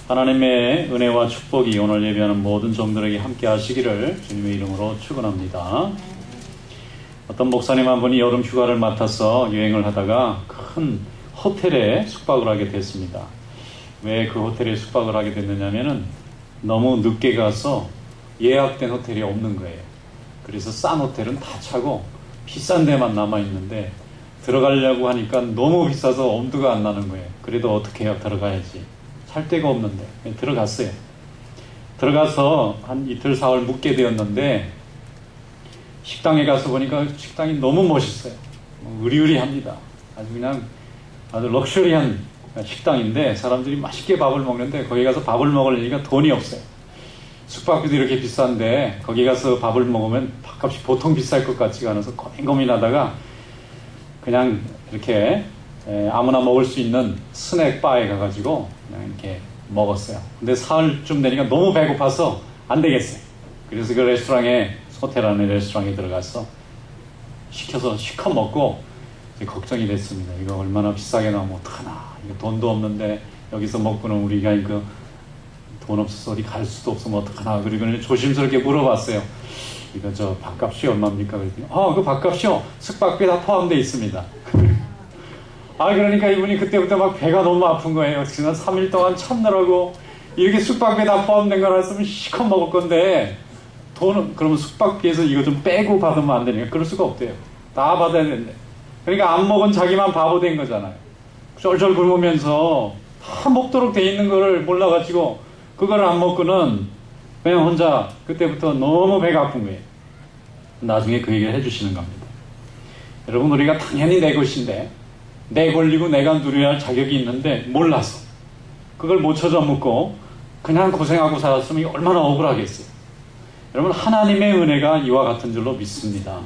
하나님의 은혜와 축복이 오늘 예배하는 모든 종들에게 함께 하시기를 주님의 이름으로 축원합니다. 어떤 목사님 한 분이 여름 휴가를 맡아서 여행을 하다가 큰 호텔에 숙박을 하게 됐습니다. 왜 그 호텔에 숙박을 하게 됐느냐면은 너무 늦게 가서 예약된 호텔이 없는 거예요. 그래서 싼 호텔은 다 차고 비싼 데만 남아있는데 들어가려고 하니까 너무 비싸서 엄두가 안 나는 거예요. 그래도 어떻게 해요? 들어가야지. 살 데가 없는데 들어갔어요. 들어가서 한 이틀 사흘 묵게 되었는데 식당에 가서 보니까 식당이 너무 멋있어요. 으리으리합니다. 아주 럭셔리한 식당인데 사람들이 맛있게 밥을 먹는데 거기 가서 밥을 먹으려니까 돈이 없어요. 숙박비도 이렇게 비싼데 거기 가서 밥을 먹으면 밥값이 보통 비쌀 것 같지가 않아서 고민하다가 그냥 이렇게 아무나 먹을 수 있는 스낵 바에 가가지고 그냥 이렇게 먹었어요. 근데 사흘쯤 되니까 너무 배고파서 안 되겠어요. 그래서 그 레스토랑에, 호텔 안에 레스토랑에 들어가서 시켜서 실컷 먹고 이제 걱정이 됐습니다. 이거 얼마나 비싸게 나오면 어떡하나. 이거 돈도 없는데 여기서 먹고는 우리가 이거 돈 없어서 어디 갈 수도 없으면 어떡하나. 그리고 조심스럽게 물어봤어요. 이거 저 밥값이 얼마입니까? 그랬더니 그 밥값이요? 숙박비 다 포함되어 있습니다. 그러니까 이분이 그때부터 막 배가 너무 아픈 거예요. 지난 3일 동안 참느라고 이렇게 숙박비 다 포함된 걸 했으면 실컷 먹을 건데 돈은 그러면 숙박비에서 이거 좀 빼고 받으면 안 되니까 그럴 수가 없대요. 다 받아야 된대. 그러니까 안 먹은 자기만 바보 된 거잖아요. 쫄쫄 굶으면서 다 먹도록 돼 있는 거를 몰라가지고 그걸 안 먹고는 그냥 혼자 그때부터 너무 배가 아픈 거예요. 나중에 그 얘기를 해주시는 겁니다. 여러분, 우리가 당연히 내 것인데 내 권리고 내가 누려야 할 자격이 있는데 몰라서 그걸 못 찾아 먹고 그냥 고생하고 살았으면 얼마나 억울하겠어요. 여러분, 하나님의 은혜가 이와 같은 줄로 믿습니다.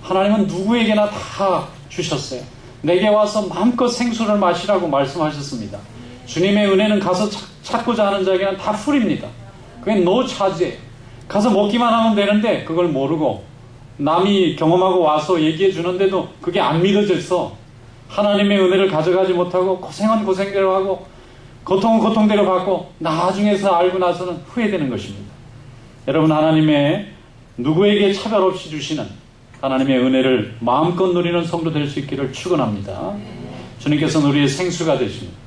하나님은 누구에게나 다 주셨어요. 내게 와서 마음껏 생수를 마시라고 말씀하셨습니다. 주님의 은혜는 가서 찾고자 하는 자에게는 다 풀입니다. 그게 노차지예요. 가서 먹기만 하면 되는데 그걸 모르고 남이 경험하고 와서 얘기해 주는데도 그게 안 믿어졌어. 하나님의 은혜를 가져가지 못하고 고생은 고생대로 하고 고통은 고통대로 받고 나중에서 알고 나서는 후회되는 것입니다. 여러분, 하나님의 누구에게 차별 없이 주시는 하나님의 은혜를 마음껏 누리는 성도 될 수 있기를 축원합니다. 주님께서는 우리의 생수가 되십니다.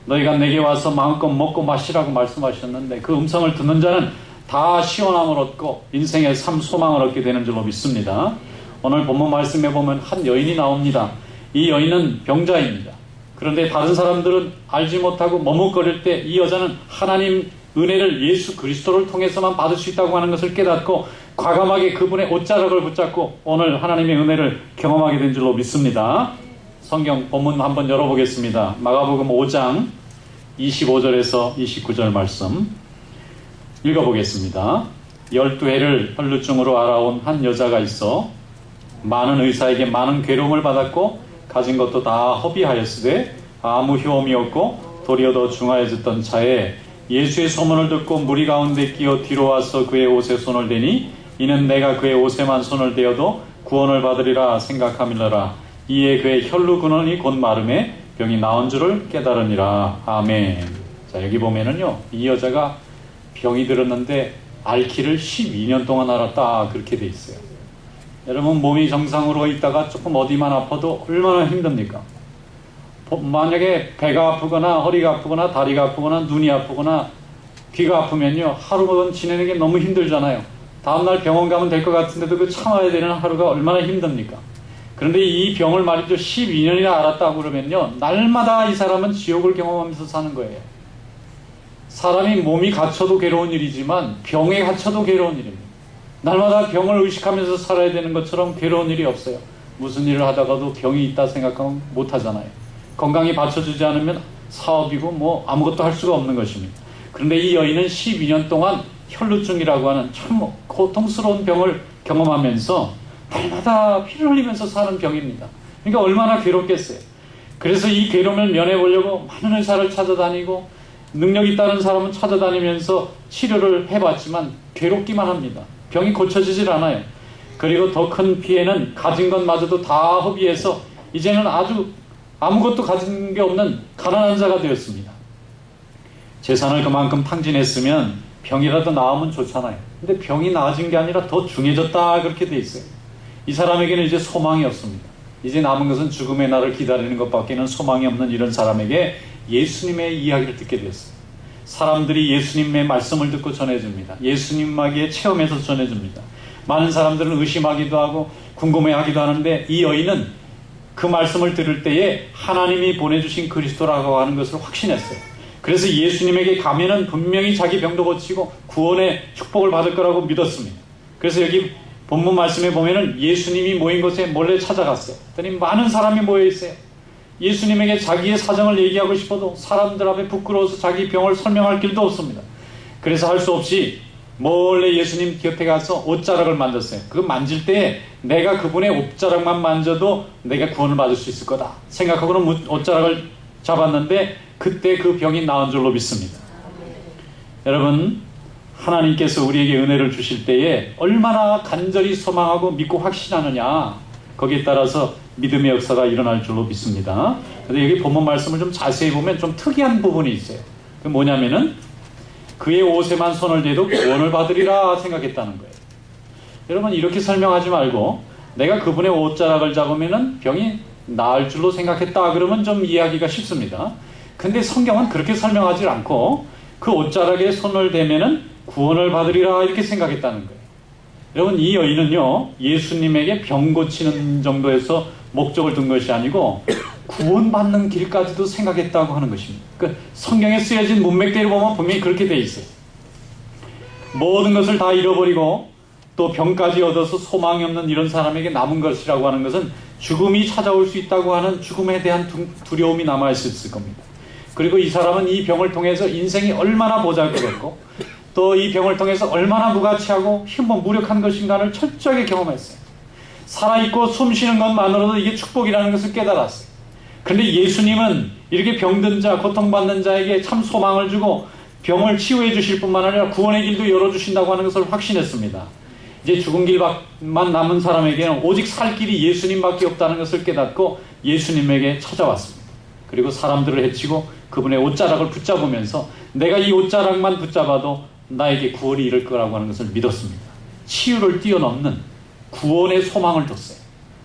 너희가 내게 와서 마음껏 먹고 마시라고 말씀하셨는데 그 음성을 듣는 자는 다 시원함을 얻고 인생의 삶 소망을 얻게 되는 줄로 믿습니다. 오늘 본문 말씀에 보면 한 여인이 나옵니다. 이 여인은 병자입니다. 그런데 다른 사람들은 알지 못하고 머뭇거릴 때 이 여자는 하나님 은혜를 예수 그리스도를 통해서만 받을 수 있다고 하는 것을 깨닫고 과감하게 그분의 옷자락을 붙잡고 오늘 하나님의 은혜를 경험하게 된 줄로 믿습니다. 성경 본문 한번 열어보겠습니다. 마가복음 5장 25절에서 29절 말씀 읽어보겠습니다. 12해를 혈루증으로 알아온 한 여자가 있어 많은 의사에게 많은 괴로움을 받았고 가진 것도 다 허비하였으되 아무 효험이 없고 도리어 더 중하여졌던 차에 예수의 소문을 듣고 무리 가운데 끼어 뒤로 와서 그의 옷에 손을 대니 이는 내가 그의 옷에만 손을 대어도 구원을 받으리라 생각함이라. 이에 그의 혈루 근원이 곧 마름에 병이 나은 줄을 깨달으니라. 아멘. 자, 여기 보면은요, 이 여자가 병이 들었는데 앓기를 12년 동안 앓았다, 그렇게 돼 있어요. 여러분, 몸이 정상으로 있다가 조금 어디만 아파도 얼마나 힘듭니까? 만약에 배가 아프거나 허리가 아프거나 다리가 아프거나 눈이 아프거나 귀가 아프면요, 하루만 지내는 게 너무 힘들잖아요. 다음날 병원 가면 될 것 같은데도 그 참아야 되는 하루가 얼마나 힘듭니까? 그런데 이 병을 말이죠, 12년이나 앓았다고 그러면요, 날마다 이 사람은 지옥을 경험하면서 사는 거예요. 사람이 몸이 갇혀도 괴로운 일이지만 병에 갇혀도 괴로운 일입니다. 날마다 병을 의식하면서 살아야 되는 것처럼 괴로운 일이 없어요. 무슨 일을 하다가도 병이 있다 생각하면 못하잖아요. 건강이 받쳐주지 않으면 사업이고 뭐 아무것도 할 수가 없는 것입니다. 그런데 이 여인은 12년 동안 혈루증이라고 하는 참 고통스러운 병을 경험하면서 날마다 피를 흘리면서 사는 병입니다. 그러니까 얼마나 괴롭겠어요. 그래서 이 괴로움을 면해보려고 많은 의사를 찾아다니고 능력 있다는 사람은 찾아다니면서 치료를 해봤지만 괴롭기만 합니다. 병이 고쳐지질 않아요. 그리고 더 큰 피해는 가진 것마저도 다 허비해서 이제는 아주 아무것도 가진 게 없는 가난한 자가 되었습니다. 재산을 그만큼 탕진했으면 병이라도 나으면 좋잖아요. 근데 병이 나아진 게 아니라 더 중해졌다 그렇게 돼 있어요. 이 사람에게는 이제 소망이 없습니다. 이제 남은 것은 죽음의 날을 기다리는 것밖에는 소망이 없는 이런 사람에게 예수님의 이야기를 듣게 됐어요. 사람들이 예수님의 말씀을 듣고 전해줍니다. 예수님에게 체험해서 전해줍니다. 많은 사람들은 의심하기도 하고 궁금해하기도 하는데 이 여인은 그 말씀을 들을 때에 하나님이 보내주신 그리스도라고 하는 것을 확신했어요. 그래서 예수님에게 가면은 분명히 자기 병도 고치고 구원의 축복을 받을 거라고 믿었습니다. 그래서 여기 본문 말씀에 보면은 예수님이 모인 곳에 몰래 찾아갔어요. 그랬더니 많은 사람이 모여 있어요. 예수님에게 자기의 사정을 얘기하고 싶어도 사람들 앞에 부끄러워서 자기 병을 설명할 길도 없습니다. 그래서 할 수 없이 몰래 예수님 곁에 가서 옷자락을 만졌어요. 그거 만질 때 내가 그분의 옷자락만 만져도 내가 구원을 받을 수 있을 거다 생각하고는 옷자락을 잡았는데 그때 그 병이 나은 줄로 믿습니다. 여러분, 하나님께서 우리에게 은혜를 주실 때에 얼마나 간절히 소망하고 믿고 확신하느냐, 거기에 따라서 믿음의 역사가 일어날 줄로 믿습니다. 그런데 여기 본문 말씀을 좀 자세히 보면 좀 특이한 부분이 있어요. 그 뭐냐면은 그의 옷에만 손을 대도 구원을 받으리라 생각했다는 거예요. 여러분, 이렇게 설명하지 말고 내가 그분의 옷자락을 잡으면은 병이 나을 줄로 생각했다 그러면 좀 이해하기가 쉽습니다. 근데 성경은 그렇게 설명하지 않고 그 옷자락에 손을 대면은 구원을 받으리라 이렇게 생각했다는 거예요. 여러분, 이 여인은요, 예수님에게 병 고치는 정도에서 목적을 둔 것이 아니고 구원받는 길까지도 생각했다고 하는 것입니다. 그러니까 성경에 쓰여진 문맥대로 보면 분명히 그렇게 돼 있어요. 모든 것을 다 잃어버리고 또 병까지 얻어서 소망이 없는 이런 사람에게 남은 것이라고 하는 것은 죽음이 찾아올 수 있다고 하는 죽음에 대한 두려움이 남아있을 겁니다. 그리고 이 사람은 이 병을 통해서 인생이 얼마나 보잘것없고 또 이 병을 통해서 얼마나 무가치하고 힘은 무력한 것인가를 철저하게 경험했어요. 살아있고 숨쉬는 것만으로도 이게 축복이라는 것을 깨달았어요. 그런데 예수님은 이렇게 병든 자, 고통받는 자에게 참 소망을 주고 병을 치유해 주실 뿐만 아니라 구원의 길도 열어주신다고 하는 것을 확신했습니다. 이제 죽은 길만 남은 사람에게는 오직 살 길이 예수님밖에 없다는 것을 깨닫고 예수님에게 찾아왔습니다. 그리고 사람들을 해치고 그분의 옷자락을 붙잡으면서 내가 이 옷자락만 붙잡아도 나에게 구원이 이를 거라고 하는 것을 믿었습니다. 치유를 뛰어넘는 구원의 소망을 뒀어요.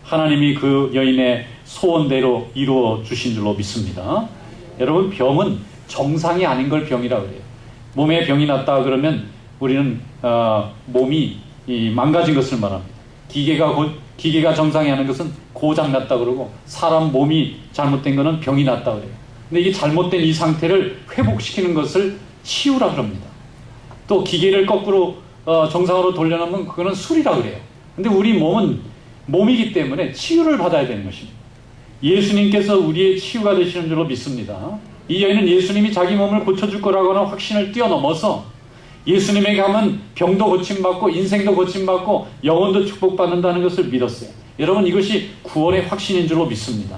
하나님이 그 여인의 소원대로 이루어 주신 줄로 믿습니다. 여러분, 병은 정상이 아닌 걸 병이라고 그래요. 몸에 병이 났다 그러면 우리는 몸이 망가진 것을 말합니다. 기계가 정상이 아닌 것은 고장 났다 그러고 사람 몸이 잘못된 것은 병이 났다 그래요. 근데 이게 잘못된 이 상태를 회복시키는 것을 치유라 그럽니다. 또 기계를 거꾸로 정상으로 돌려놓으면 그거는 술이라 그래요. 근데 우리 몸은 몸이기 때문에 치유를 받아야 되는 것입니다. 예수님께서 우리의 치유가 되시는 줄로 믿습니다. 이 여인은 예수님이 자기 몸을 고쳐줄 거라고 하는 확신을 뛰어넘어서 예수님에게 가면 병도 고침받고 인생도 고침받고 영혼도 축복받는다는 것을 믿었어요. 여러분, 이것이 구원의 확신인 줄로 믿습니다.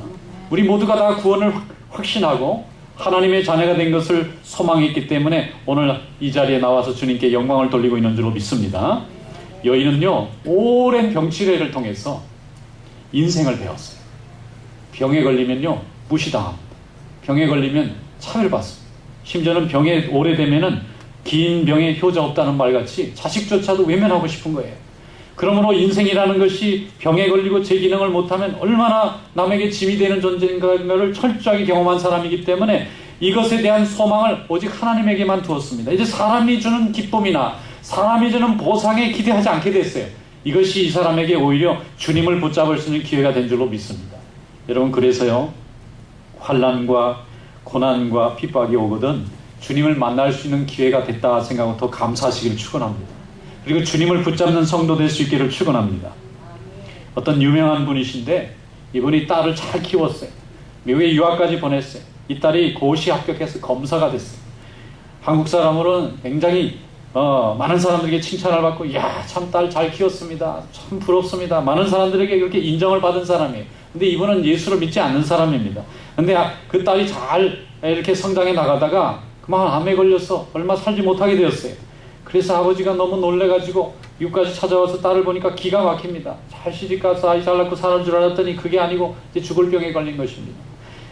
우리 모두가 다 구원을 확신하고 하나님의 자녀가 된 것을 소망했기 때문에 오늘 이 자리에 나와서 주님께 영광을 돌리고 있는 줄로 믿습니다. 여인은요, 오랜 병치레를 통해서 인생을 배웠어요. 병에 걸리면요, 무시당합니다. 병에 걸리면 차별받습니다. 심지어는 병에 오래되면은 긴 병에 효자 없다는 말같이 자식조차도 외면하고 싶은 거예요. 그러므로 인생이라는 것이 병에 걸리고 제 기능을 못하면 얼마나 남에게 짐이 되는 존재인가를 철저하게 경험한 사람이기 때문에 이것에 대한 소망을 오직 하나님에게만 두었습니다. 이제 사람이 주는 기쁨이나 사람이 주는 보상에 기대하지 않게 됐어요. 이것이 이 사람에게 오히려 주님을 붙잡을 수 있는 기회가 된 줄로 믿습니다. 여러분, 그래서요, 환난과 고난과 핍박이 오거든 주님을 만날 수 있는 기회가 됐다 생각하고 더 감사하시기를 축원합니다. 그리고 주님을 붙잡는 성도 될 수 있기를 축원합니다. 어떤 유명한 분이신데 이분이 딸을 잘 키웠어요. 미국에 유학까지 보냈어요. 이 딸이 고시 합격해서 검사가 됐어요. 한국 사람으로는 굉장히 많은 사람들에게 칭찬을 받고, 야, 참 딸 잘 키웠습니다. 참 부럽습니다. 많은 사람들에게 그렇게 인정을 받은 사람이에요. 근데 이분은 예수를 믿지 않는 사람입니다. 근데 그 딸이 잘 이렇게 성장해 나가다가 그만 암에 걸려서 얼마 살지 못하게 되었어요. 그래서 아버지가 너무 놀래가지고 미국까지 찾아와서 딸을 보니까 기가 막힙니다. 잘 시집가서 아이 잘 낳고 사는 줄 알았더니 그게 아니고 이제 죽을 병에 걸린 것입니다.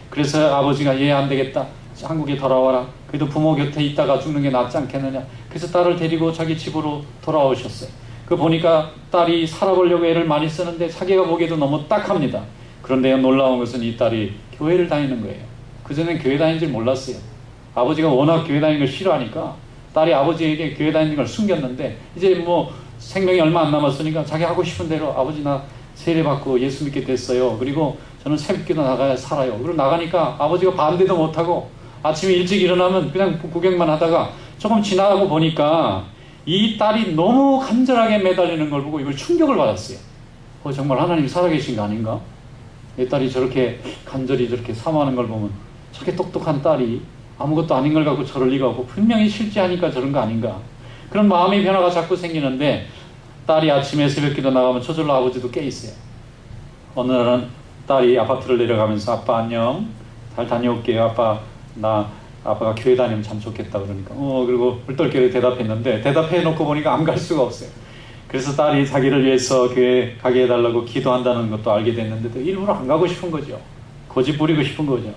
그래서 아버지가 얘 안 되겠다, 한국에 돌아와라. 그래도 부모 곁에 있다가 죽는 게 낫지 않겠느냐. 그래서 딸을 데리고 자기 집으로 돌아오셨어요. 그 보니까 딸이 살아보려고 애를 많이 쓰는데 자기가 보기에도 너무 딱합니다. 그런데 놀라운 것은 이 딸이 교회를 다니는 거예요. 그전엔 교회 다니는 줄 몰랐어요. 아버지가 워낙 교회 다니는 걸 싫어하니까 딸이 아버지에게 교회 다니는 걸 숨겼는데, 이제 뭐 생명이 얼마 안 남았으니까 자기 하고 싶은 대로, 아버지 나 세례 받고 예수 믿게 됐어요. 그리고 저는 새벽기도 나가야 살아요. 그리고 나가니까 아버지가 반대도 못하고 아침에 일찍 일어나면 그냥 구경만 하다가 조금 지나가고 보니까 이 딸이 너무 간절하게 매달리는 걸 보고 이걸 충격을 받았어요. 정말 하나님이 살아계신 거 아닌가? 내 딸이 저렇게 간절히 저렇게 사모하는 걸 보면 저렇게 똑똑한 딸이 아무것도 아닌 걸 갖고 저럴 리가 없고 분명히 실제하니까 저런 거 아닌가? 그런 마음의 변화가 자꾸 생기는데, 딸이 아침에 새벽기도 나가면 저절로 아버지도 깨있어요. 어느 날은 딸이 아파트를 내려가면서 아빠 안녕, 잘 다녀올게요. 아빠가 교회 다니면 참 좋겠다 그러니까 그리고 얼떨결에 대답했는데, 대답해놓고 보니까 안 갈 수가 없어요. 그래서 딸이 자기를 위해서 교회 가게 해달라고 기도한다는 것도 알게 됐는데도 일부러 안 가고 싶은 거죠. 고집 부리고 싶은 거죠.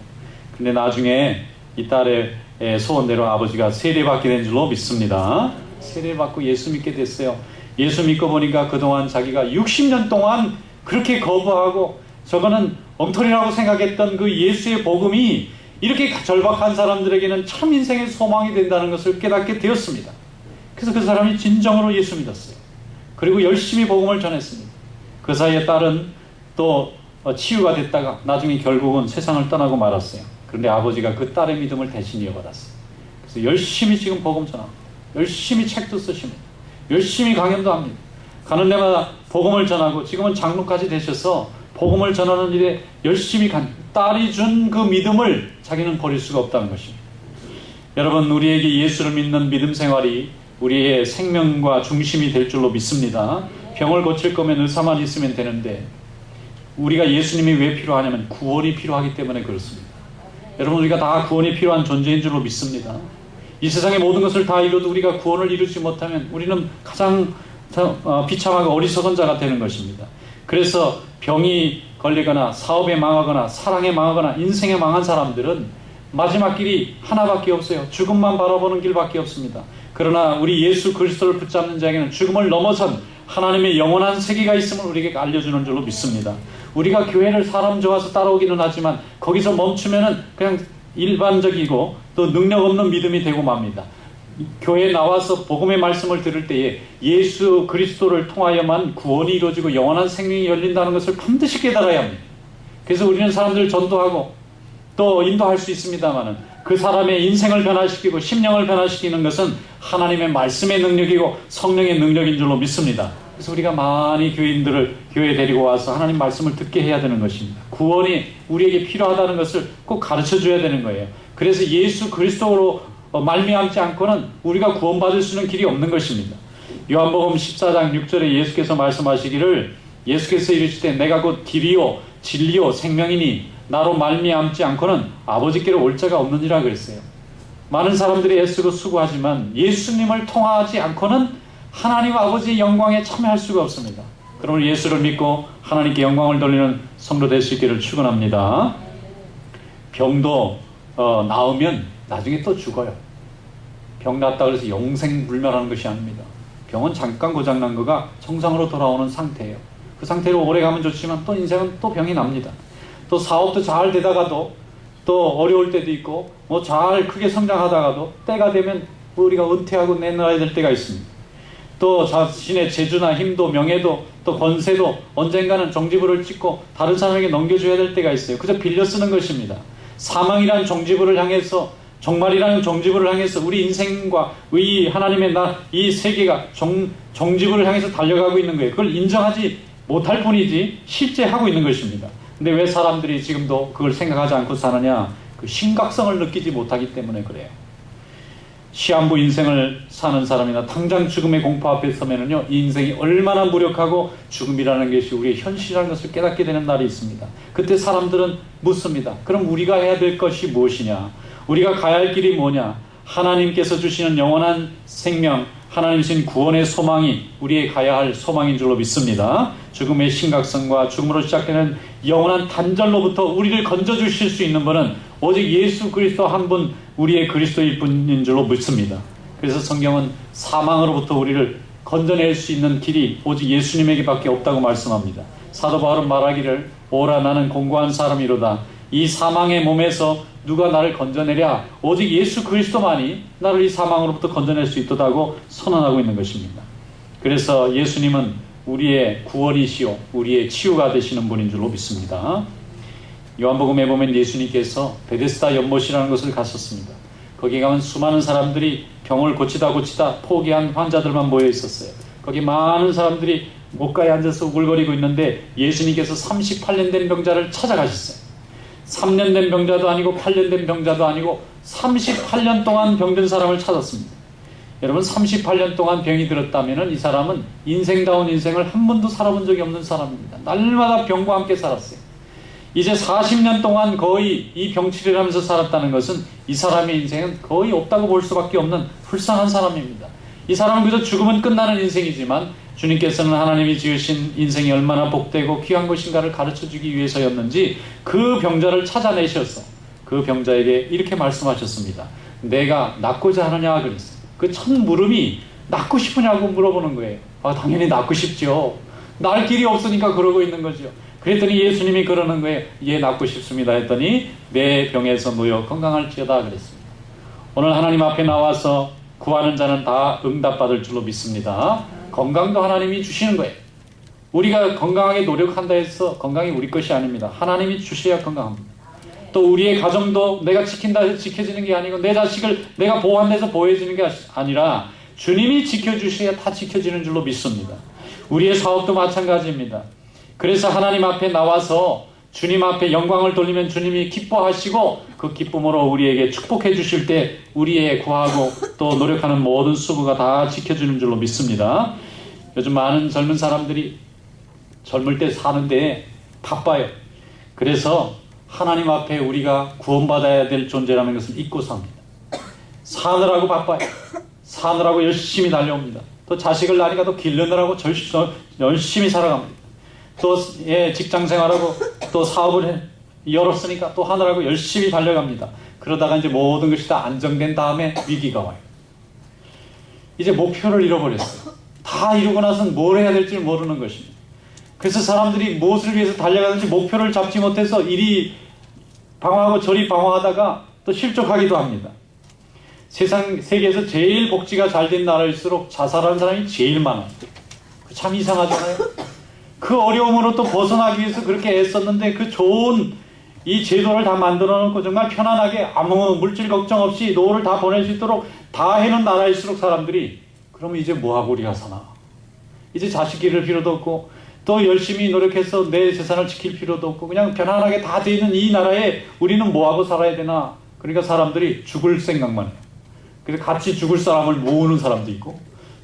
근데 나중에 이 딸의 소원대로 아버지가 세례받게 된 줄로 믿습니다. 세례받고 예수 믿게 됐어요. 예수 믿고 보니까 그동안 자기가 60년 동안 그렇게 거부하고 저거는 엉터리라고 생각했던 그 예수의 복음이 이렇게 절박한 사람들에게는 참 인생의 소망이 된다는 것을 깨닫게 되었습니다. 그래서 그 사람이 진정으로 예수 믿었어요. 그리고 열심히 복음을 전했습니다. 그 사이에 딸은 또 치유가 됐다가 나중에 결국은 세상을 떠나고 말았어요. 그런데 아버지가 그 딸의 믿음을 대신 이어받았어요. 그래서 열심히 지금 복음 전하고 열심히 책도 쓰십니다. 열심히 강연도 합니다. 가는 데마다 복음을 전하고 지금은 장로까지 되셔서 복음을 전하는 일에 열심히 딸이 준 그 믿음을 자기는 버릴 수가 없다는 것입니다. 여러분, 우리에게 예수를 믿는 믿음 생활이 우리의 생명과 중심이 될 줄로 믿습니다. 병을 고칠 거면 의사만 있으면 되는데 우리가 예수님이 왜 필요하냐면 구원이 필요하기 때문에 그렇습니다. 여러분, 우리가 다 구원이 필요한 존재인 줄로 믿습니다. 이 세상의 모든 것을 다 이뤄도 우리가 구원을 이루지 못하면 우리는 가장 비참하고 어리석은 자가 되는 것입니다. 그래서 병이 걸리거나 사업에 망하거나 사랑에 망하거나 인생에 망한 사람들은 마지막 길이 하나밖에 없어요. 죽음만 바라보는 길밖에 없습니다. 그러나 우리 예수 그리스도를 붙잡는 자에게는 죽음을 넘어선 하나님의 영원한 세계가 있음을 우리에게 알려주는 줄로 믿습니다. 우리가 교회를 사람 좋아서 따라오기는 하지만 거기서 멈추면은 그냥 일반적이고 또 능력 없는 믿음이 되고 맙니다. 교회에 나와서 복음의 말씀을 들을 때에 예수 그리스도를 통하여만 구원이 이루어지고 영원한 생명이 열린다는 것을 반드시 깨달아야 합니다. 그래서 우리는 사람들을 전도하고 또 인도할 수 있습니다만은 그 사람의 인생을 변화시키고 심령을 변화시키는 것은 하나님의 말씀의 능력이고 성령의 능력인 줄로 믿습니다. 그래서 우리가 많이 교인들을 교회에 데리고 와서 하나님 말씀을 듣게 해야 되는 것입니다. 구원이 우리에게 필요하다는 것을 꼭 가르쳐 줘야 되는 거예요. 그래서 예수 그리스도로 말미암지 않고는 우리가 구원받을 수 있는 길이 없는 것입니다. 요한복음 14장 6절에 예수께서 말씀하시기를, 예수께서 이르시되 내가 곧 길이요 진리요 생명이니 나로 말미암지 않고는 아버지께로 올 자가 없느니라 그랬어요. 많은 사람들이 애쓰고 수고하지만 예수님을 통하지 않고는 하나님 아버지의 영광에 참여할 수가 없습니다. 그러므로 예수를 믿고 하나님께 영광을 돌리는 성도 될 수 있기를 축원합니다. 병도 나으면 나중에 또 죽어요. 병 났다 그래서 영생불멸하는 것이 아닙니다. 병은 잠깐 고장난 거가 정상으로 돌아오는 상태예요. 그 상태로 오래 가면 좋지만 또 인생은 또 병이 납니다. 또 사업도 잘 되다가도 또 어려울 때도 있고 뭐 잘 크게 성장하다가도 때가 되면 우리가 은퇴하고 내놔야 될 때가 있습니다. 또 자신의 재주나 힘도 명예도 또 권세도 언젠가는 종지부를 찍고 다른 사람에게 넘겨줘야 될 때가 있어요. 그저 빌려 쓰는 것입니다. 사망이라는 종지부를 향해서, 종말이라는 종지부를 향해서 우리 인생과 이 하나님의 이 세계가 종지부를 향해서 달려가고 있는 거예요. 그걸 인정하지 못할 뿐이지 실제 하고 있는 것입니다. 근데 왜 사람들이 지금도 그걸 생각하지 않고 사느냐? 그 심각성을 느끼지 못하기 때문에 그래요. 시한부 인생을 사는 사람이나 당장 죽음의 공포 앞에 서면은요, 이 인생이 얼마나 무력하고 죽음이라는 것이 우리의 현실이라는 것을 깨닫게 되는 날이 있습니다. 그때 사람들은 묻습니다. 그럼 우리가 해야 될 것이 무엇이냐? 우리가 가야 할 길이 뭐냐? 하나님께서 주시는 영원한 생명, 하나님이신 구원의 소망이 우리의 가야 할 소망인 줄로 믿습니다. 죽음의 심각성과 죽음으로 시작되는 영원한 단절로부터 우리를 건져주실 수 있는 분은 오직 예수 그리스도 한 분, 우리의 그리스도일 뿐인 줄로 믿습니다. 그래서 성경은 사망으로부터 우리를 건져낼 수 있는 길이 오직 예수님에게밖에 없다고 말씀합니다. 사도 바울은 말하기를 오라 나는 공고한 사람이로다. 이 사망의 몸에서 누가 나를 건져내랴. 오직 예수 그리스도만이 나를 이 사망으로부터 건져낼 수 있도다고 선언하고 있는 것입니다. 그래서 예수님은 우리의 구원이시요 우리의 치유가 되시는 분인 줄로 믿습니다. 요한복음에 보면 예수님께서 베데스다 연못이라는 곳을 갔었습니다. 거기 가면 수많은 사람들이 병을 고치다 포기한 환자들만 모여 있었어요. 거기 많은 사람들이 목가에 앉아서 우글거리고 있는데 예수님께서 38년 된 병자를 찾아가셨어요. 3년 된 병자도 아니고 8년 된 병자도 아니고 38년 동안 병든 사람을 찾았습니다. 여러분 38년 동안 병이 들었다면 이 사람은 인생다운 인생을 한 번도 살아본 적이 없는 사람입니다. 날마다 병과 함께 살았어요. 이제 40년 동안 거의 이 병치료를 하면서 살았다는 것은 이 사람의 인생은 거의 없다고 볼 수밖에 없는 불쌍한 사람입니다. 이 사람은 그저 죽으면 끝나는 인생이지만 주님께서는 하나님이 지으신 인생이 얼마나 복되고 귀한 것인가를 가르쳐주기 위해서였는지 그 병자를 찾아내셔서 그 병자에게 이렇게 말씀하셨습니다. 내가 낫고자 하느냐 그랬어요. 그 첫 물음이 낫고 싶으냐고 물어보는 거예요. 당연히 낫고 싶죠. 날 길이 없으니까 그러고 있는 거죠. 그랬더니 예수님이 그러는 거예요. 예, 낫고 싶습니다 했더니 내 병에서 놓여 건강할지어다 그랬습니다. 오늘 하나님 앞에 나와서 구하는 자는 다 응답받을 줄로 믿습니다. 건강도 하나님이 주시는 거예요. 우리가 건강하게 노력한다 해서 건강이 우리 것이 아닙니다. 하나님이 주셔야 건강합니다. 또 우리의 가정도 내가 지킨다 해서 지켜지는 게 아니고 내 자식을 내가 보호한다 해서 보호해지는 게 아니라 주님이 지켜주셔야 다 지켜지는 줄로 믿습니다. 우리의 사업도 마찬가지입니다. 그래서 하나님 앞에 나와서 주님 앞에 영광을 돌리면 주님이 기뻐하시고 그 기쁨으로 우리에게 축복해 주실 때 우리의 구하고 또 노력하는 모든 수고가 다 지켜주는 줄로 믿습니다. 요즘 많은 젊은 사람들이 젊을 때 사는데 바빠요. 그래서 하나님 앞에 우리가 구원받아야 될 존재라는 것을 잊고 삽니다. 사느라고 바빠요. 사느라고 열심히 달려옵니다. 또 자식을 낳으니까 또 기르느라고 열심히 살아갑니다. 또 직장 생활하고 또 사업을 열었으니까 또 하느라고 열심히 달려갑니다. 그러다가 이제 모든 것이 다 안정된 다음에 위기가 와요. 이제 목표를 잃어버렸어요. 다 이루고 나서는 뭘 해야 될지 모르는 것입니다. 그래서 사람들이 무엇을 위해서 달려가는지 목표를 잡지 못해서 이리 방황하고 저리 방황하다가 또 실족하기도 합니다. 세계에서 제일 복지가 잘 된 나라일수록 자살하는 사람이 제일 많아요. 참 이상하잖아요. 그 어려움으로 또 벗어나기 위해서 그렇게 애썼는데 그 좋은 이 제도를 다 만들어 놓고 정말 편안하게 아무 물질 걱정 없이 노후를 다 보낼 수 있도록 다 해놓은 나라일수록 사람들이 그러면 이제 뭐하고 우리가 사나? 이제 자식 기를 필요도 없고 또 열심히 노력해서 내 재산을 지킬 필요도 없고 그냥 편안하게 다 돼 있는 이 나라에 우리는 뭐하고 살아야 되나? 그러니까 사람들이 죽을 생각만 해요. 그래서 같이 죽을 사람을 모으는 사람도 있고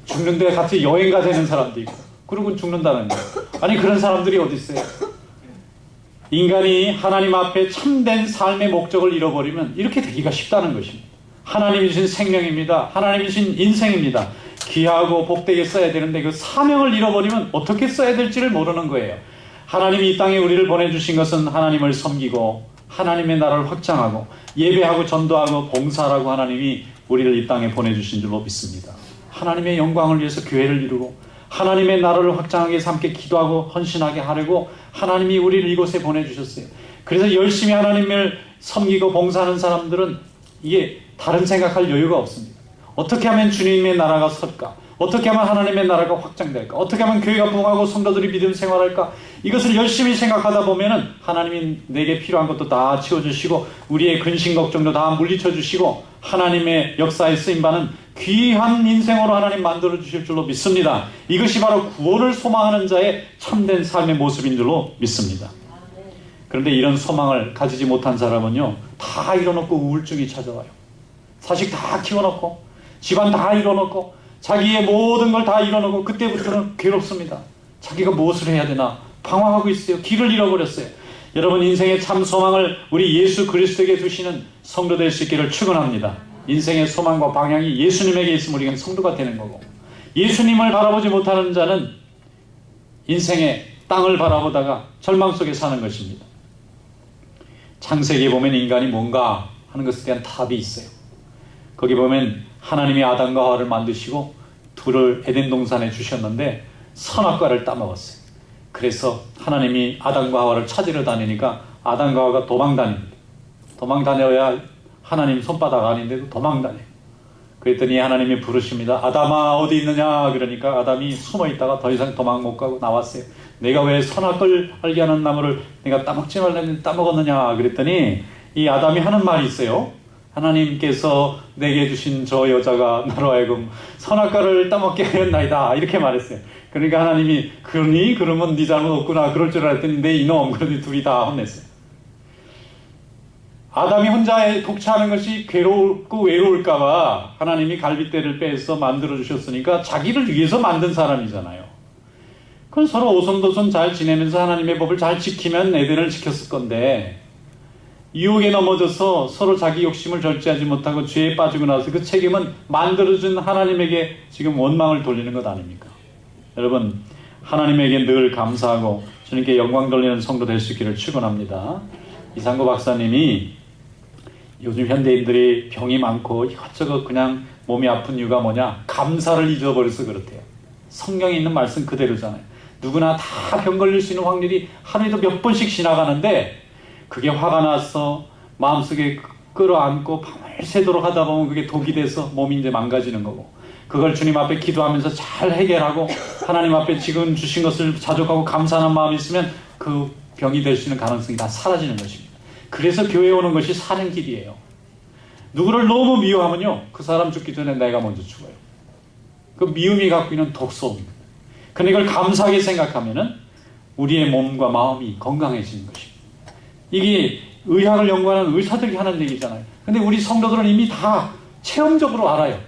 죽는데 같이 여행가 되는 사람도 있고 그러고 죽는다는 거예요. 아니 그런 사람들이 어디 있어요? 인간이 하나님 앞에 참된 삶의 목적을 잃어버리면 이렇게 되기가 쉽다는 것입니다. 하나님이 주신 생명입니다. 하나님이 주신 인생입니다. 귀하고 복되게 써야 되는데 그 사명을 잃어버리면 어떻게 써야 될지를 모르는 거예요. 하나님이 이 땅에 우리를 보내주신 것은 하나님을 섬기고 하나님의 나라를 확장하고 예배하고 전도하고 봉사하라고 하나님이 우리를 이 땅에 보내주신 줄로 믿습니다. 하나님의 영광을 위해서 교회를 이루고 하나님의 나라를 확장하기 위해서 함께 기도하고 헌신하게 하려고 하나님이 우리를 이곳에 보내주셨어요. 그래서 열심히 하나님을 섬기고 봉사하는 사람들은 이게 다른 생각할 여유가 없습니다. 어떻게 하면 주님의 나라가 설까? 어떻게 하면 하나님의 나라가 확장될까? 어떻게 하면 교회가 부흥하고 성도들이 믿음 생활할까? 이것을 열심히 생각하다 보면은 하나님이 내게 필요한 것도 다 채워주시고 우리의 근심 걱정도 다 물리쳐주시고 하나님의 역사에 쓰임받는 귀한 인생으로 하나님 만들어주실 줄로 믿습니다. 이것이 바로 구원을 소망하는 자의 참된 삶의 모습인 줄로 믿습니다. 그런데 이런 소망을 가지지 못한 사람은요 다 이뤄놓고 우울증이 찾아와요. 자식 다 키워놓고 집안 다 이뤄놓고 자기의 모든 걸 다 이뤄놓고 그때부터는 괴롭습니다. 자기가 무엇을 해야 되나 방황하고 있어요. 길을 잃어버렸어요. 여러분 인생의 참 소망을 우리 예수 그리스도에게 두시는 성도 될 수 있기를 축원합니다. 인생의 소망과 방향이 예수님에게 있으면 우리가 성도가 되는 거고 예수님을 바라보지 못하는 자는 인생의 땅을 바라보다가 절망 속에 사는 것입니다. 창세기에 보면 인간이 뭔가 하는 것에 대한 답이 있어요. 거기 보면 하나님이 아담과 하와를 만드시고 둘을 에덴 동산에 주셨는데 선악과를 따먹었어요. 그래서 하나님이 아담과 하와를 찾으러 다니니까 아담과 하와가 도망 다닙니다. 도망 다녀야 하나님 손바닥 아닌데도 도망 다녀요. 그랬더니 하나님이 부르십니다. 아담아 어디 있느냐? 그러니까 아담이 숨어 있다가 더 이상 도망 못 가고 나왔어요. 내가 왜 선악을 알게 하는 나무를 내가 따먹지 말라는데 따먹었느냐? 그랬더니 이 아담이 하는 말이 있어요. 하나님께서 내게 주신 저 여자가 나로 하여금 선악과를 따먹게 하였나이다. 이렇게 말했어요. 그러니까 하나님이 그러면 네 잘못 없구나. 그럴 줄 알았더니 내 이놈. 그러더니 둘이 다 혼냈어요. 아담이 혼자 독차하는 것이 괴롭고 외로울까봐 하나님이 갈빗대를 빼서 만들어주셨으니까 자기를 위해서 만든 사람이잖아요. 그건 서로 오손도손 잘 지내면서 하나님의 법을 잘 지키면 에덴을 지켰을 건데 유혹에 넘어져서 서로 자기 욕심을 절제하지 못하고 죄에 빠지고 나서 그 책임은 만들어준 하나님에게 지금 원망을 돌리는 것 아닙니까? 여러분, 하나님에게 늘 감사하고 주님께 영광 돌리는 성도 될 수 있기를 축원합니다. 이상구 박사님이 요즘 현대인들이 병이 많고 이것저것 그냥 몸이 아픈 이유가 뭐냐? 감사를 잊어버려서 그렇대요. 성경에 있는 말씀 그대로잖아요. 누구나 다 병 걸릴 수 있는 확률이 하루에도 몇 번씩 지나가는데 그게 화가 나서 마음속에 끌어안고 밤을 새도록 하다 보면 그게 독이 돼서 몸이 이제 망가지는 거고, 그걸 주님 앞에 기도하면서 잘 해결하고 하나님 앞에 지금 주신 것을 자족하고 감사하는 마음이 있으면 그 병이 될 수 있는 가능성이 다 사라지는 것입니다. 그래서 교회에 오는 것이 사는 길이에요. 누구를 너무 미워하면요, 그 사람 죽기 전에 내가 먼저 죽어요. 그 미움이 갖고 있는 독소입니다. 근데 이걸 감사하게 생각하면은 우리의 몸과 마음이 건강해지는 것입니다. 이게 의학을 연구하는 의사들이 하는 얘기잖아요. 근데 우리 성도들은 이미 다 체험적으로 알아요.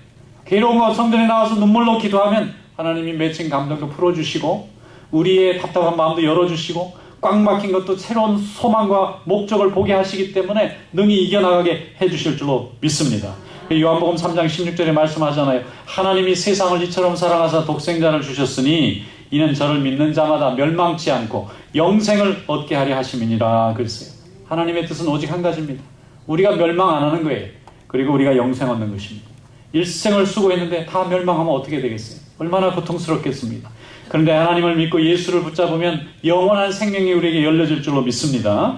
괴로운 것 성전에 나와서 눈물로 기도하면 하나님이 맺힌 감정도 풀어주시고 우리의 답답한 마음도 열어주시고 꽉 막힌 것도 새로운 소망과 목적을 보게 하시기 때문에 능히 이겨나가게 해주실 줄로 믿습니다. 요한복음 3장 16절에 말씀하잖아요. 하나님이 세상을 이처럼 사랑하사 독생자를 주셨으니 이는 저를 믿는 자마다 멸망치 않고 영생을 얻게 하려 하심이니라 그랬어요. 하나님의 뜻은 오직 한 가지입니다. 우리가 멸망 안 하는 거예요. 그리고 우리가 영생 얻는 것입니다. 일생을 수고했는데 다 멸망하면 어떻게 되겠어요? 얼마나 고통스럽겠습니까? 그런데 하나님을 믿고 예수를 붙잡으면 영원한 생명이 우리에게 열려질 줄로 믿습니다.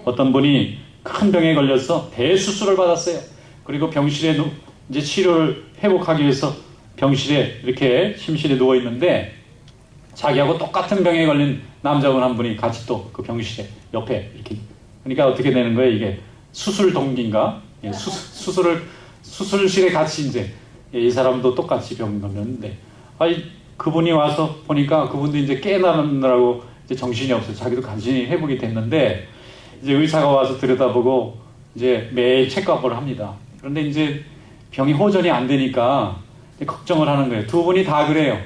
어떤 분이 큰 병에 걸려서 대수술을 받았어요. 그리고 병실에 이제 치료를 회복하기 위해서 병실에 이렇게 침실에 누워 있는데 자기하고 똑같은 병에 걸린 남자분 한 분이 같이 또 그 병실에 옆에 이렇게, 그러니까 어떻게 되는 거예요? 이게 수술 동기인가? 수술실에 같이 이제 이 사람도 똑같이 병 걸렸는데 그분이 와서 보니까 그분도 이제 깨어나느라고 이제 정신이 없어요. 자기도 간신히 회복이 됐는데 이제 의사가 와서 들여다보고 이제 매일 체크업을 합니다. 그런데 이제 병이 호전이 안 되니까 걱정을 하는 거예요. 두 분이 다 그래요.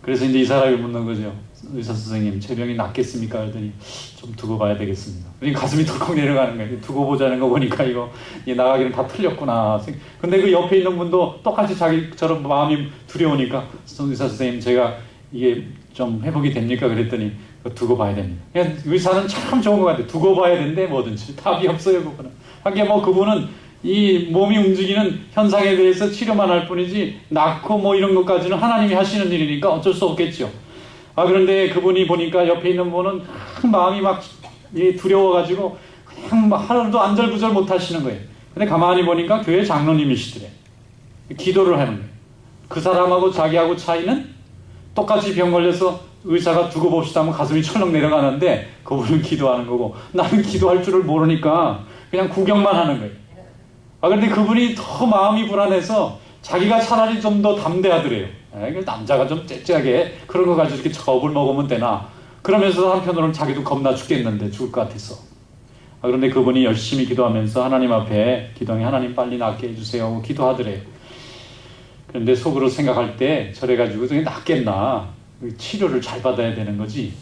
그래서 이제 이 사람이 묻는 거죠. 의사 선생님, 제 병이 낫겠습니까? 그랬더니 좀 두고 봐야 되겠습니다. 그러니까 가슴이 덜컥 내려가는 거예요. 두고 보자는 거 보니까 이거 나가기는 다 틀렸구나. 근데 그 옆에 있는 분도 똑같이 자기처럼 마음이 두려우니까 의사 선생님, 제가 이게 좀 회복이 됩니까? 그랬더니 두고 봐야 됩니다. 그냥 의사는 참 좋은 것 같아요. 두고 봐야 된대 뭐든지. 답이 없어요, 그분은. 하긴 그분은 이 몸이 움직이는 현상에 대해서 치료만 할 뿐이지 낫고 뭐 이런 것까지는 하나님이 하시는 일이니까 어쩔 수 없겠죠. 그런데 그분이 보니까 옆에 있는 분은 마음이 막 두려워가지고 그냥 하루도 안절부절 못 하시는 거예요. 근데 가만히 보니까 교회 장로님이시더래. 기도를 하는 거예요. 그 사람하고 자기하고 차이는 똑같이 병 걸려서 의사가 두고 봅시다 하면 가슴이 철렁 내려가는데 그분은 기도하는 거고 나는 기도할 줄을 모르니까 그냥 구경만 하는 거예요. 그런데 그분이 더 마음이 불안해서 자기가 차라리 좀 더 담대하더래요. 남자가 좀 째째하게 그런 거 가지고 이렇게 겁을 먹으면 되나. 그러면서 한편으로는 자기도 겁나 죽겠는데 죽을 것 같아서. 그런데 그분이 열심히 기도하면서 하나님 앞에 기도하니 하나님 빨리 낫게 해주세요 하고 기도하더래요. 그런데 속으로 생각할 때 저래가지고 저게 낫겠나. 치료를 잘 받아야 되는 거지.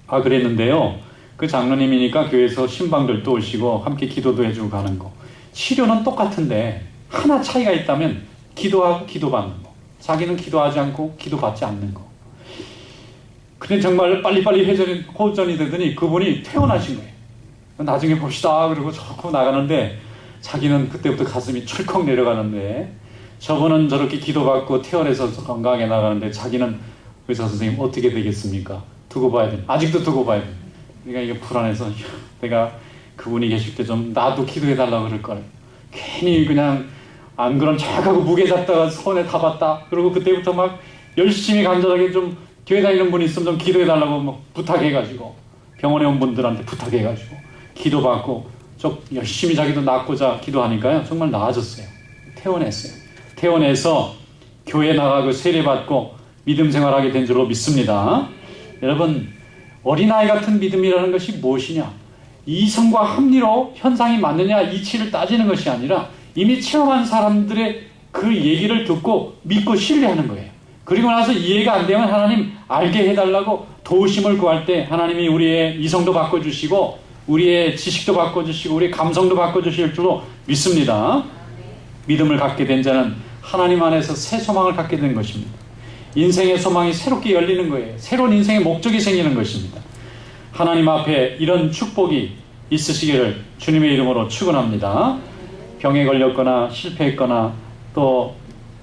그랬는데요. 그 장로님이니까 교회에서 신방들도 오시고 함께 기도도 해주고 가는 거. 치료는 똑같은데 하나 차이가 있다면 기도하고 기도받는 거. 자기는 기도하지 않고 기도받지 않는 거. 근데 정말 빨리빨리 호전이 되더니 그분이 퇴원하신 거예요. 나중에 봅시다 그러고 자꾸 나가는데 자기는 그때부터 가슴이 철컥 내려가는데, 저분은 저렇게 기도받고 퇴원해서 건강하게 나가는데 자기는 의사 선생님 어떻게 되겠습니까? 두고 봐야 돼. 아직도 두고 봐야 돼. 그러니까 이게 불안해서 내가 그분이 계실 때 좀 나도 기도해달라고 그럴 걸. 괜히 그냥 안 그런 척하고 무게 잡다가 손에 타봤다. 그리고 그때부터 막 열심히 간절하게 좀 교회 다니는 분이 있으면 좀 기도해달라고 막 부탁해가지고, 병원에 온 분들한테 부탁해가지고 기도받고 좀 열심히 자기도 낫고자 기도하니까요 정말 나아졌어요. 퇴원했어요. 퇴원해서 교회 나가고 세례받고 믿음 생활하게 된 줄로 믿습니다. 여러분, 어린아이 같은 믿음이라는 것이 무엇이냐? 이성과 합리로 현상이 맞느냐 이치를 따지는 것이 아니라 이미 체험한 사람들의 그 얘기를 듣고 믿고 신뢰하는 거예요. 그리고 나서 이해가 안 되면 하나님 알게 해달라고 도우심을 구할 때 하나님이 우리의 이성도 바꿔주시고 우리의 지식도 바꿔주시고 우리의 감성도 바꿔주실 줄로 믿습니다. 믿음을 갖게 된 자는 하나님 안에서 새 소망을 갖게 된 것입니다. 인생의 소망이 새롭게 열리는 거예요. 새로운 인생의 목적이 생기는 것입니다. 하나님 앞에 이런 축복이 있으시기를 주님의 이름으로 축원합니다. 병에 걸렸거나 실패했거나 또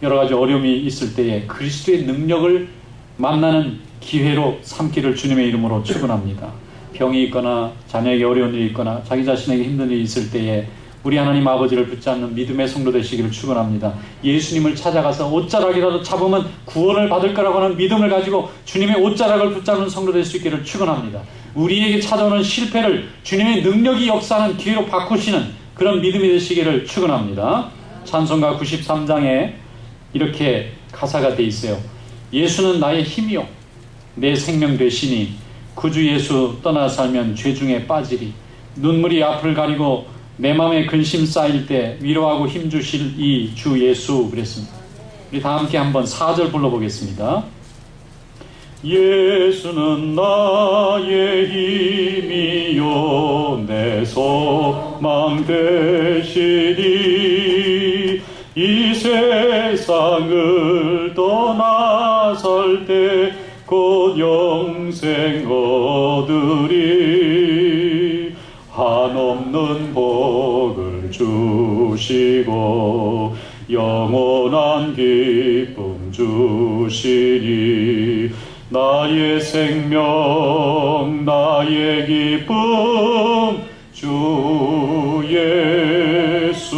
여러 가지 어려움이 있을 때에 그리스도의 능력을 만나는 기회로 삼기를 주님의 이름으로 축원합니다. 병이 있거나 자녀에게 어려운 일이 있거나 자기 자신에게 힘든 일이 있을 때에 우리 하나님 아버지를 붙잡는 믿음의 성도 되시기를 축원합니다. 예수님을 찾아가서 옷자락이라도 잡으면 구원을 받을 거라고 하는 믿음을 가지고 주님의 옷자락을 붙잡는 성도 될 수 있기를 축원합니다. 우리에게 찾아오는 실패를 주님의 능력이 역사하는 기회로 바꾸시는 그런 믿음이 되시기를 축원합니다. 찬송가 93장에 이렇게 가사가 돼 있어요. 예수는 나의 힘이요 내 생명 되시니 구주 예수 떠나 살면 죄 중에 빠지리. 눈물이 앞을 가리고 내 마음에 근심 쌓일 때 위로하고 힘주실 이 주 예수 그랬습니다. 우리 다 함께 한번 4절 불러보겠습니다. 예수는 나의 힘이요 내 소망 되시니 이 세상을 떠나설 때 곧 영생 얻으리. 한없는 복을 주시고 영원한 기쁨 주시니 나의 생명 나의 기쁨 주 예수.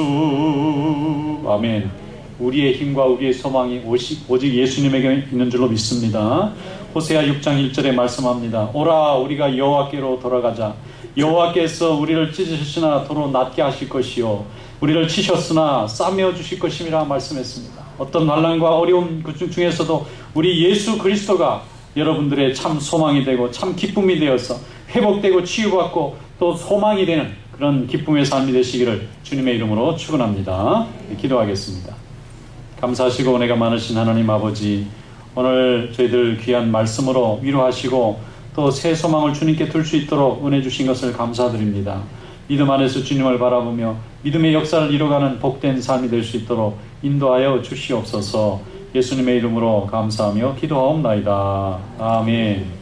아멘. 우리의 힘과 우리의 소망이 오직 예수님에게 있는 줄로 믿습니다. 호세아 6장 1절에 말씀합니다. 오라 우리가 여호와께로 돌아가자. 여호와께서 우리를 찢으셨으나 도로 낫게 하실 것이요 우리를 치셨으나 싸매어 주실 것임이라 말씀했습니다. 어떤 난란과 어려움 그 중에서도 우리 예수 그리스도가 여러분들의 참 소망이 되고 참 기쁨이 되어서 회복되고 치유받고 또 소망이 되는 그런 기쁨의 삶이 되시기를 주님의 이름으로 축원합니다. 기도하겠습니다. 감사하시고 은혜가 많으신 하나님 아버지, 오늘 저희들 귀한 말씀으로 위로하시고 또 새 소망을 주님께 둘 수 있도록 은혜 주신 것을 감사드립니다. 믿음 안에서 주님을 바라보며 믿음의 역사를 이뤄가는 복된 삶이 될 수 있도록 인도하여 주시옵소서. 예수님의 이름으로 감사하며 기도하옵나이다. 아멘.